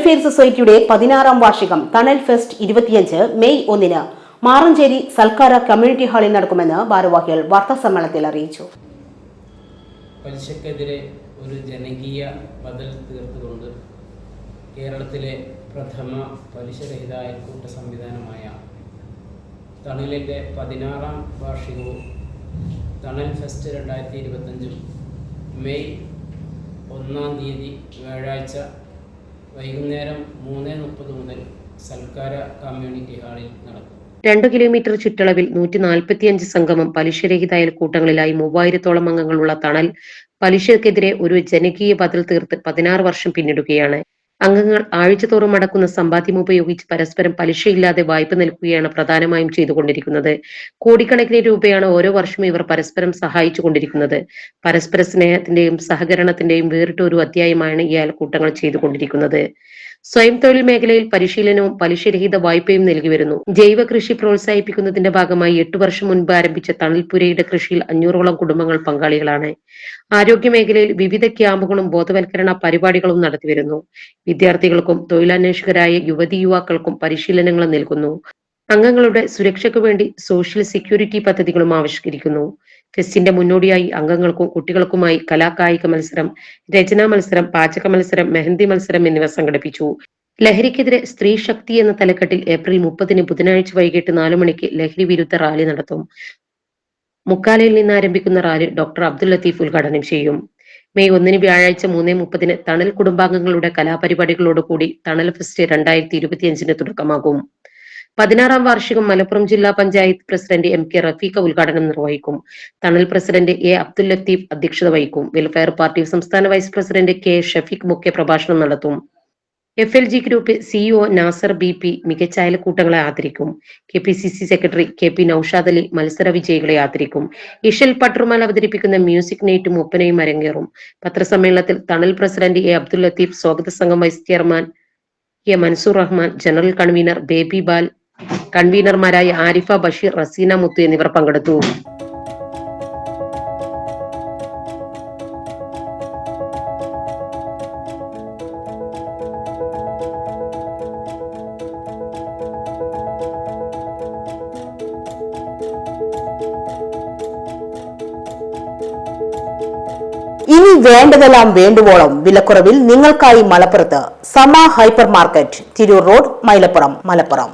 Welfare സൊസൈറ്റിയുടെ 16ാം വാർഷികം തണൽ ഫെസ്റ്റ് 25 മെയ് 1 മാറഞ്ചേരി സൽക്കാര കമ്മ്യൂണിറ്റി ഹാളിൽ നടക്കുമെന്ന് ഭാരവാഹികൾ വാർത്താസമ്മേളനത്തിൽ അറിയിച്ചു. പലിശക്കെതിരെ ഒരു ജനകീയ ബദൽ തീർത്തുകൊണ്ട് കേരളത്തിലെ പ്രഥമ പലിശരഹിത അയൽക്കൂട്ട സംവിധാനമായ തണലിൻ്റെ 16ാം വാർഷികവും തണൽ ഫെസ്റ്റ് 2025 മെയ് 1 വ്യാഴാഴ്ച വൈകുന്നേരം 3:30 മുതൽ സൽക്കാര കമ്മ്യൂണിറ്റി ഹാളിൽ നടക്കും. 2 കിലോമീറ്റർ ചുറ്റളവിൽ 145 സംഗമം പലിശരഹിത അയൽക്കൂട്ടങ്ങളിലായി 3000-ഓളം അംഗങ്ങളുള്ള തണൽ പലിശക്കെതിരെ ഒരു ജനകീയ ബദൽ തീർത്ത് 16 വർഷം പിന്നിടുകയാണ്. അംഗങ്ങൾ ആഴ്ചതോറും അടക്കുന്ന സമ്പാദ്യം ഉപയോഗിച്ച് പരസ്പരം പലിശയില്ലാതെ വായ്പ നൽകുകയാണ് പ്രധാനമായും ചെയ്തുകൊണ്ടിരിക്കുന്നത്. കോടിക്കണക്കിന് രൂപയാണ് ഓരോ വർഷവും ഇവർ പരസ്പരം സഹായിച്ചു കൊണ്ടിരിക്കുന്നത്. പരസ്പര സ്നേഹത്തിന്റെയും സഹകരണത്തിന്റെയും വേറിട്ട ഒരു അധ്യായമാണ് ഈ അയൽക്കൂട്ടങ്ങൾ ചെയ്തുകൊണ്ടിരിക്കുന്നത്. സ്വയം തൊഴിൽ മേഖലയിൽ പരിശീലനവും പലിശരഹിത വായ്പയും നൽകി വരുന്നു. ജൈവ കൃഷി പ്രോത്സാഹിപ്പിക്കുന്നതിന്റെ ഭാഗമായി 8 വർഷം മുൻപ് ആരംഭിച്ച തണൽപുരയുടെ കൃഷിയിൽ 500ഓളം കുടുംബങ്ങൾ പങ്കാളികളാണ്. ആരോഗ്യ മേഖലയിൽ വിവിധ ക്യാമ്പുകളും ബോധവൽക്കരണ പരിപാടികളും നടത്തിവരുന്നു. വിദ്യാർത്ഥികൾക്കും തൊഴിലന്വേഷകരായ യുവതി യുവാക്കൾക്കും പരിശീലനങ്ങൾ നൽകുന്നു. അംഗങ്ങളുടെ സുരക്ഷയ്ക്കു വേണ്ടി സോഷ്യൽ സെക്യൂരിറ്റി പദ്ധതികളും ആവിഷ്കരിക്കുന്നു. ഫെസ്റ്റിന്റെ മുന്നോടിയായി അംഗങ്ങൾക്കും കുട്ടികൾക്കുമായി കലാകായിക മത്സരം, രചനാ മത്സരം, പാചക മത്സരം, മെഹന്തി മത്സരം എന്നിവ സംഘടിപ്പിച്ചു. ലഹരിക്കെതിരെ സ്ത്രീ ശക്തി എന്ന തലക്കെട്ടിൽ ഏപ്രിൽ 30 ബുധനാഴ്ച വൈകിട്ട് 4 മണിക്ക് ലഹരി വിരുദ്ധ റാലി നടത്തും. മുക്കാലയിൽ നിന്ന് ആരംഭിക്കുന്ന റാലി ഡോക്ടർ അബ്ദുൽ ലത്തീഫ് ഉദ്ഘാടനം ചെയ്യും. മെയ് 1 വ്യാഴാഴ്ച 3:30 തണൽ കുടുംബാംഗങ്ങളുടെ കലാപരിപാടികളോടുകൂടി തണൽ ഫെസ്റ്റ് 2025 തുടക്കമാകും. 16ാം വാർഷികം മലപ്പുറം ജില്ലാ പഞ്ചായത്ത് പ്രസിഡന്റ് MK റഫീഖ ഉദ്ഘാടനം നിർവഹിക്കും. തണൽ പ്രസിഡന്റ് A അബ്ദുൽ ലത്തീഫ് അധ്യക്ഷത വഹിക്കും. വെൽഫെയർ പാർട്ടി സംസ്ഥാന വൈസ് പ്രസിഡന്റ് K ഷഫീഖ് മുഖ്യ പ്രഭാഷണം നടത്തും. FLG group CEO Nasar BP മികച്ച അയൽക്കൂട്ടങ്ങളെ ആദരിക്കും. KPCC secretary KP Noushad Ali മത്സര വിജയികളെ ആദരിക്കും. ഇഷൽ പട്രുമാൽ അവതരിപ്പിക്കുന്ന മ്യൂസിക് നൈറ്റും ഒപ്പനയും അരങ്ങേറും. പത്രസമ്മേളനത്തിൽ തണൽ പ്രസിഡന്റ് A അബ്ദുൽ ലത്തീഫ്, സ്വാഗത സംഘം vice chairman A Mansoor Rahman, general convener Baby Bal, കൺവീനർമാരായ ആരിഫ ബഷീർ, റസീന മുത്തു എന്നിവർ പങ്കെടുത്തു. ഇനി വേണ്ടതെല്ലാം വേണ്ടുവോളം വിലക്കുറവിൽ നിങ്ങൾക്കായി മലപ്പുറത്ത് Sama hyper market, Tirur road, Mylapuram, Malappuram.